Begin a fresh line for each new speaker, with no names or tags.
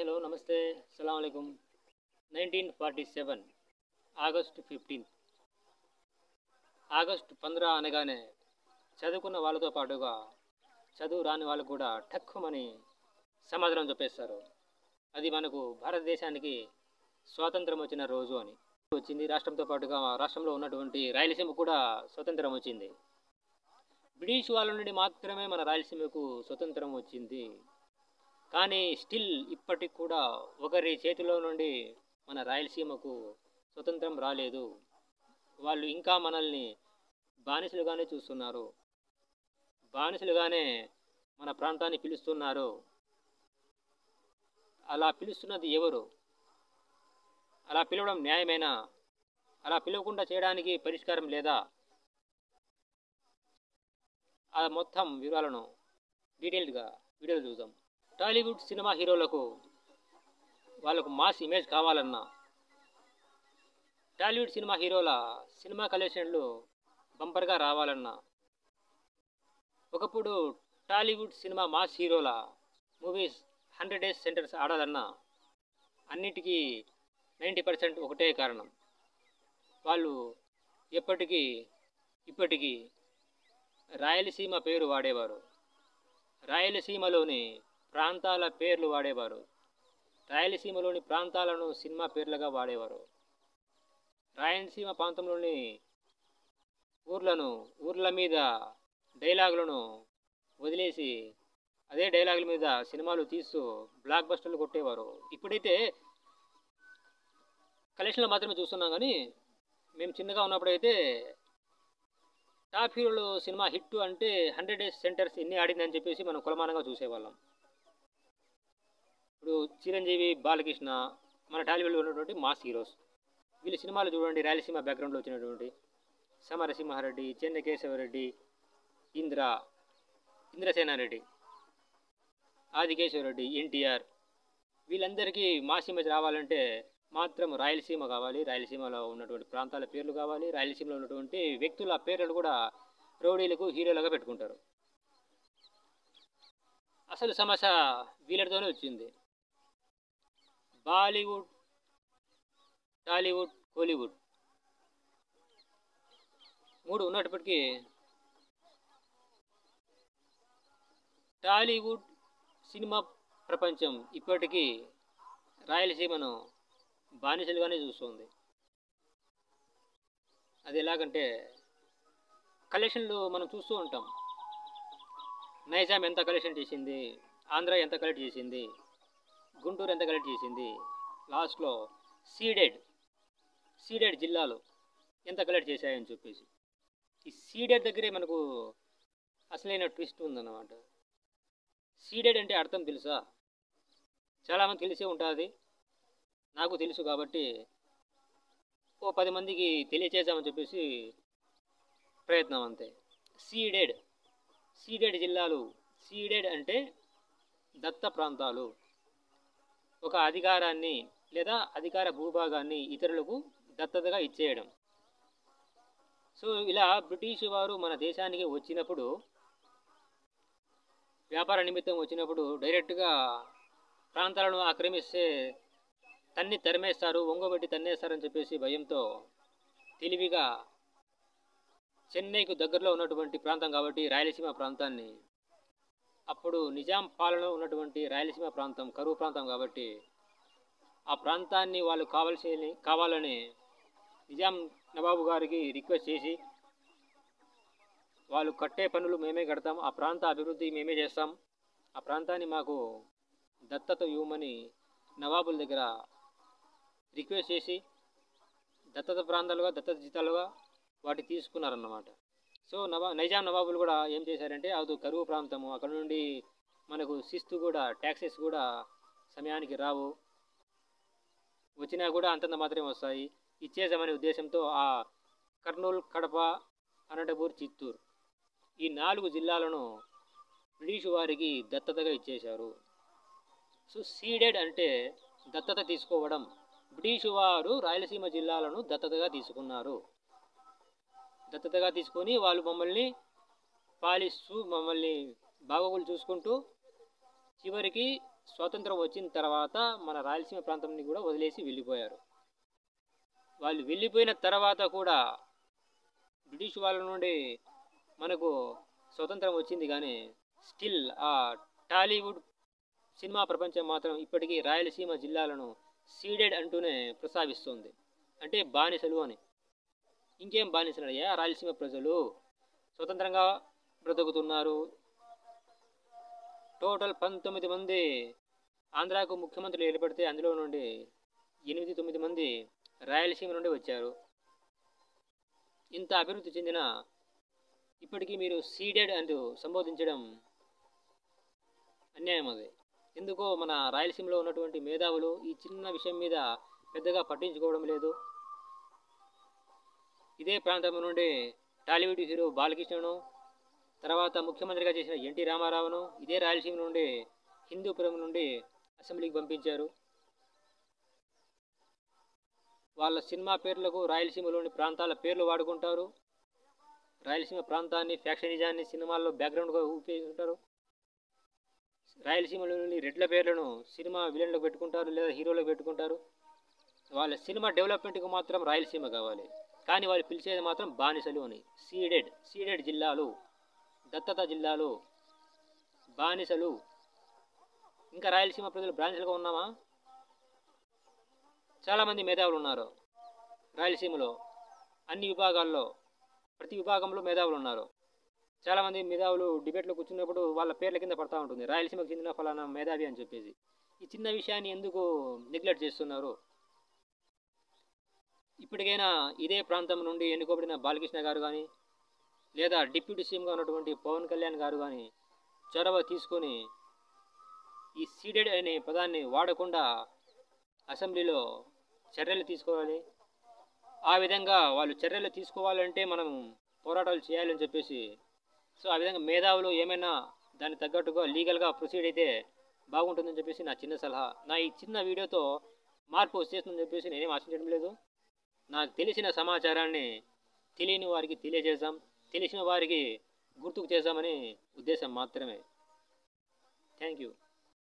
Hello నమస్తే అస్సలాము అలైకుం 1947 August 15 August 15 అనగానే చదువుకున్న వాళ్ళతో పాటుగా చదువు రాని వాళ్ళు కూడా ఠక్కుమని సమాధానం చెప్పేస్తారు. అది మనకు భారతదేశానికి స్వాతంత్రం వచ్చిన రోజు అని వచ్చింది. రాష్ట్రంతో పాటుగా రాష్ట్రంలో ఉన్నటువంటి రాయలసీమ కూడా స్వతంత్రం వచ్చింది. బ్రిటిష్ వాళ్ళ నుండి మాత్రమే మన రాయలసీమకు స్వతంత్రం వచ్చింది. కానీ స్టిల్ ఇప్పటికి కూడా ఒకరి చేతిలో నుండి మన రాయలసీమకు స్వతంత్రం రాలేదు. వాళ్ళు ఇంకా మనల్ని బానిసలుగానే చూస్తున్నారు, బానిసలుగానే మన ప్రాంతాన్ని పిలుస్తున్నారు. అలా పిలుస్తున్నది ఎవరు? అలా పిలవడం న్యాయమేనా? అలా పిలవకుండా చేయడానికి పరిష్కారం లేదా? ఆ మొత్తం వివరాలను డీటెయిల్డ్గా వీడియోలు చూద్దాం. టాలీవుడ్ సినిమా హీరోలకు వాళ్ళకు మాస్ ఇమేజ్ కావాలన్నా, టాలీవుడ్ సినిమా హీరోల సినిమా కలెక్షన్లు బంపర్గా రావాలన్నా, ఒకప్పుడు టాలీవుడ్ సినిమా మాస్ హీరోల మూవీస్ 100 డేస్ సెంటర్స్ ఆడాలన్నా అన్నిటికీ 90% ఒకటే కారణం. వాళ్ళు ఇప్పటికీ రాయలసీమ పేరు వాడేవారు, రాయలసీమలోని ప్రాంతాల పేర్లు వాడేవారు, రాయలసీమలోని ప్రాంతాలను సినిమా పేర్లుగా వాడేవారు. రాయలసీమ ప్రాంతంలోని ఊర్ల మీద డైలాగులను వదిలేసి అదే డైలాగుల మీద సినిమాలు తీస్తూ బ్లాక్ బస్టర్లు కొట్టేవారు. ఇప్పుడైతే కలెక్షన్లు మాత్రమే చూస్తున్నాం, కానీ మేము చిన్నగా ఉన్నప్పుడైతే టాప్ హీరోలు సినిమా హిట్ అంటే 100 డేస్ సెంటర్స్ ఎన్ని ఆడిందని చెప్పేసి మనం కులమానంగా చూసేవాళ్ళం. ఇప్పుడు చిరంజీవి, బాలకృష్ణ మన టాలీవుడ్లో ఉన్నటువంటి మాస్ హీరోస్. వీళ్ళ సినిమాలు చూడండి, రాయలసీమ బ్యాక్గ్రౌండ్లో వచ్చినటువంటి సమరసింహారెడ్డి, చెన్నకేశవరెడ్డి, ఇంద్రసేనారెడ్డి, ఆదికేశవరెడ్డి, ఎన్టీఆర్, వీళ్ళందరికీ మాస్ ఇమేజ్ రావాలంటే మాత్రం రాయలసీమ కావాలి. రాయలసీమలో ఉన్నటువంటి ప్రాంతాల పేర్లు కావాలి. రాయలసీమలో ఉన్నటువంటి వ్యక్తుల పేర్లు కూడా రౌడీలకు హీరోలుగా పెట్టుకుంటారు. అసలు సమస్య వీళ్ళతోనే వచ్చింది. బాలీవుడ్, టాలీవుడ్, కోలీవుడ్ 3 ఉన్నప్పటికీ టాలీవుడ్ సినిమా ప్రపంచం ఇప్పటికీ రాయలసీమను బానిసలుగానే చూస్తుంది. అది ఎలాగంటే కలెక్షన్లు మనం చూస్తూ ఉంటాం. నైజాం ఎంత కలెక్షన్ చేసింది, ఆంధ్ర ఎంత కలెక్ట్ చేసింది, గుంటూరు ఎంత కలెక్ట్ చేసింది, లాస్ట్లో సీడెడ్ జిల్లాలు ఎంత కలెక్ట్ చేశాయని చెప్పేసి. ఈ సీడెడ్ దగ్గరే మనకు అసలైన ట్విస్ట్ ఉందన్నమాట. సీడెడ్ అంటే అర్థం తెలుసా? చాలామంది తెలిసే ఉంటుంది, నాకు తెలుసు కాబట్టి ఓ 10 మందికి తెలియచేద్దామని చెప్పేసి ప్రయత్నం అంతే. సీడెడ్ జిల్లాలు. సీడెడ్ అంటే దత్త ప్రాంతాలు. ఒక అధికారాన్ని లేదా అధికార భూభాగాన్ని ఇతరులకు దత్తతగా ఇచ్చేయడం. సో ఇలా బ్రిటిష్ వారు మన దేశానికి వచ్చినప్పుడు, వ్యాపార నిమిత్తం వచ్చినప్పుడు డైరెక్ట్గా ప్రాంతాలను ఆక్రమిస్తే తరిమేస్తారు, ఒంగోబెట్టి తన్నేస్తారని చెప్పేసి భయంతో తెలివిగా చెన్నైకు దగ్గరలో ఉన్నటువంటి ప్రాంతం కాబట్టి రాయలసీమ ప్రాంతాన్ని, అప్పుడు నిజాం పాలనలో ఉన్నటువంటి రాయలసీమ ప్రాంతం కరువు ప్రాంతం కాబట్టి ఆ ప్రాంతాన్ని వాళ్ళు కావాలని నిజాం నవాబు గారికి రిక్వెస్ట్ చేసి, వాళ్ళు కట్టే పనులు మేమే కడతాం, ఆ ప్రాంత అభివృద్ధి మేమే చేస్తాం, ఆ ప్రాంతాన్ని మాకు దత్తత ఇవ్వమని నవాబుల దగ్గర రిక్వెస్ట్ చేసి దత్తత ప్రాంతాలుగా, దత్తత జీతాలుగా వాటి తీసుకున్నారన్నమాట. సో నైజాం నవాబులు కూడా ఏం చేశారంటే, అది కరువు ప్రాంతము, అక్కడ నుండి మనకు శిస్తు కూడా, ట్యాక్సెస్ కూడా సమయానికి రావు, వచ్చినా కూడా అంతంత మాత్రమే వస్తాయి, ఇచ్చేసామనే ఉద్దేశంతో ఆ కర్నూలు, కడప, అనంతపూర్, చిత్తూరు ఈ 4 జిల్లాలను బ్రిటిష్ వారికి దత్తతగా ఇచ్చేశారు. సో సీడెడ్ అంటే దత్తత తీసుకోవడం. బ్రిటిష్ వారు రాయలసీమ జిల్లాలను దత్తతగా తీసుకున్నారు. దత్తతగా తీసుకొని వాళ్ళు మమ్మల్ని పాలిస్తూ, మమ్మల్ని బాగోగులు చూసుకుంటూ చివరికి స్వాతంత్రం వచ్చిన తర్వాత మన రాయలసీమ ప్రాంతాన్ని కూడా వదిలేసి వెళ్ళిపోయారు. వాళ్ళు వెళ్ళిపోయిన తర్వాత కూడా బ్రిటిష్ వాళ్ళ నుండి మనకు స్వతంత్రం వచ్చింది, కానీ స్టిల్ ఆ టాలీవుడ్ సినిమా ప్రపంచం మాత్రం ఇప్పటికీ రాయలసీమ జిల్లాలను సీడెడ్ అంటూనే ప్రస్తావిస్తుంది. అంటే బానిసలు అని. ఇంకేం బానిసలు అయ్యా, రాయలసీమ ప్రజలు స్వతంత్రంగా బ్రతుకుతున్నారు. టోటల్ 19 మంది ఆంధ్రాకు ముఖ్యమంత్రులు ఏర్పడితే అందులో నుండి 8-9 మంది రాయలసీమ నుండి వచ్చారు. ఇంత అభివృద్ధి చెందిన ఇప్పటికీ మీరు సీడెడ్ అంటూ సంబోధించడం అన్యాయం. అది ఎందుకో మన రాయలసీమలో ఉన్నటువంటి మేధావులు ఈ చిన్న విషయం మీద పెద్దగా పట్టించుకోవడం లేదు. ఇదే ప్రాంతం నుండి టాలీవుడ్ హీరో బాలకృష్ణను, తర్వాత ముఖ్యమంత్రిగా చేసిన ఎన్టీ రామారావును ఇదే రాయలసీమ నుండి హిందూపురం నుండి అసెంబ్లీకి పంపించారు. వాళ్ళ సినిమా పేర్లకు రాయలసీమలోని ప్రాంతాల పేర్లు వాడుకుంటారు. రాయలసీమ ప్రాంతాన్ని, ఫ్యాక్షనిజాన్ని సినిమాల్లో బ్యాక్గ్రౌండ్గా ఉపయోగించుకుంటారు. రాయలసీమలోని రెడ్ల పేర్లను సినిమా విలన్లకు పెట్టుకుంటారు, లేదా హీరోలకు పెట్టుకుంటారు. వాళ్ళ సినిమా డెవలప్మెంట్కి మాత్రం రాయలసీమ కావాలి, కానీ వాళ్ళు పిలిచేది మాత్రం బానిసలు అని. సీడెడ్ జిల్లాలు, దత్తత జిల్లాలు, బానిసలు. ఇంకా రాయలసీమ ప్రజలు బానిసలుగా ఉన్నామా? చాలామంది మేధావులు ఉన్నారు రాయలసీమలో. అన్ని విభాగాల్లో, ప్రతి విభాగంలో మేధావులు ఉన్నారు. చాలామంది మేధావులు డిబేట్లో కూర్చున్నప్పుడు వాళ్ళ పేర్ల కింద పడతా ఉంటుంది, రాయలసీమకు చెందిన ఫలానా మేధావి అని చెప్పేసి. ఈ చిన్న విషయాన్ని ఎందుకు నెగ్లెక్ట్ చేస్తున్నారు? ఇప్పటికైనా ఇదే ప్రాంతం నుండి ఎన్నుకోబడిన బాలకృష్ణ గారు కానీ, లేదా డిప్యూటీ సీఎంగా ఉన్నటువంటి పవన్ కళ్యాణ్ గారు కానీ చొరవ తీసుకొని ఈ సీడెడ్ అనే పదాన్ని వాడకుండా అసెంబ్లీలో చర్యలు తీసుకోవాలి. ఆ విధంగా వాళ్ళు చర్యలు తీసుకోవాలంటే మనం పోరాటాలు చేయాలని చెప్పేసి, సో ఆ విధంగా మేధావులు ఏమైనా దానికి తగ్గట్టుగా లీగల్గా ప్రొసీడ్ అయితే బాగుంటుందని చెప్పేసి నా చిన్న సలహా. నా ఈ చిన్న వీడియోతో మార్పు వచ్చేస్తుందని చెప్పేసి నేనేం ఆశించడం లేదు. నాకు తెలిసిన సమాచారాన్ని తెలియని వారికి తెలియజేద్దాం, తెలిసిన వారికి గుర్తుకు చేద్దామని ఉద్దేశం మాత్రమే. Thank you.